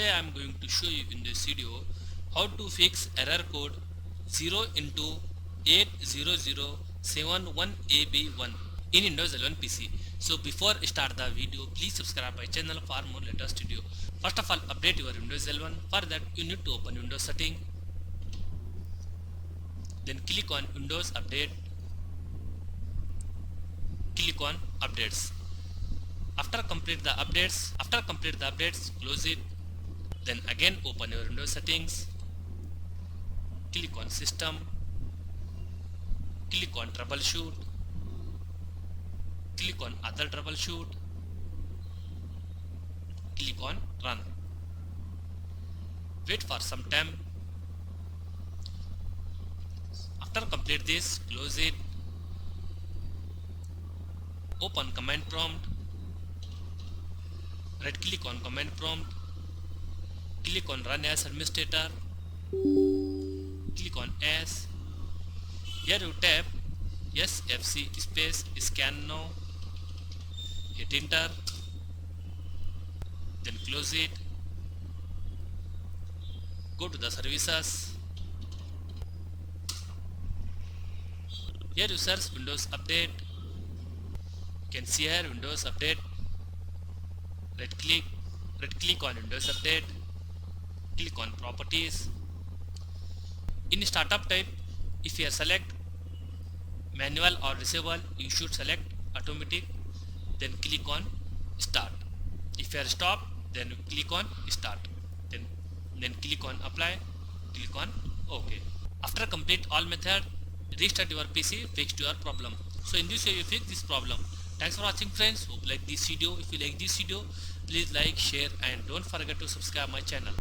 Today I am going to show you in this video how to fix error code 0x80071ab1 in Windows 11 PC. So before start the video, please subscribe my channel for more latest video. First of all, update your Windows 11. For that, you need to open Windows setting. Then click on Windows Update. Click on Updates. After complete the updates, close it. Then again open your Windows settings. Click on System. Click on Troubleshoot. Click on Other Troubleshoot. Click on Run. Wait for some time. After complete this, close it. Open command prompt. Right click on command prompt. Click on Run as administrator. Click on S. Here you tap SFC space scan now. Hit enter. Then close it. Go to the services. Here you search Windows Update. You can see here Windows Update. Right click on Windows Update. Click on Properties. In startup type, if you select manual or disable, you should select automatic. Then click on Start. If you are stop, then click on Start. Then click on Apply. Click on OK. After complete all method, restart your PC, fix your problem. So in this way you fix this problem. Thanks for watching, friends. Hope you like this video. If you like this video, please like, share, and don't forget to subscribe my channel.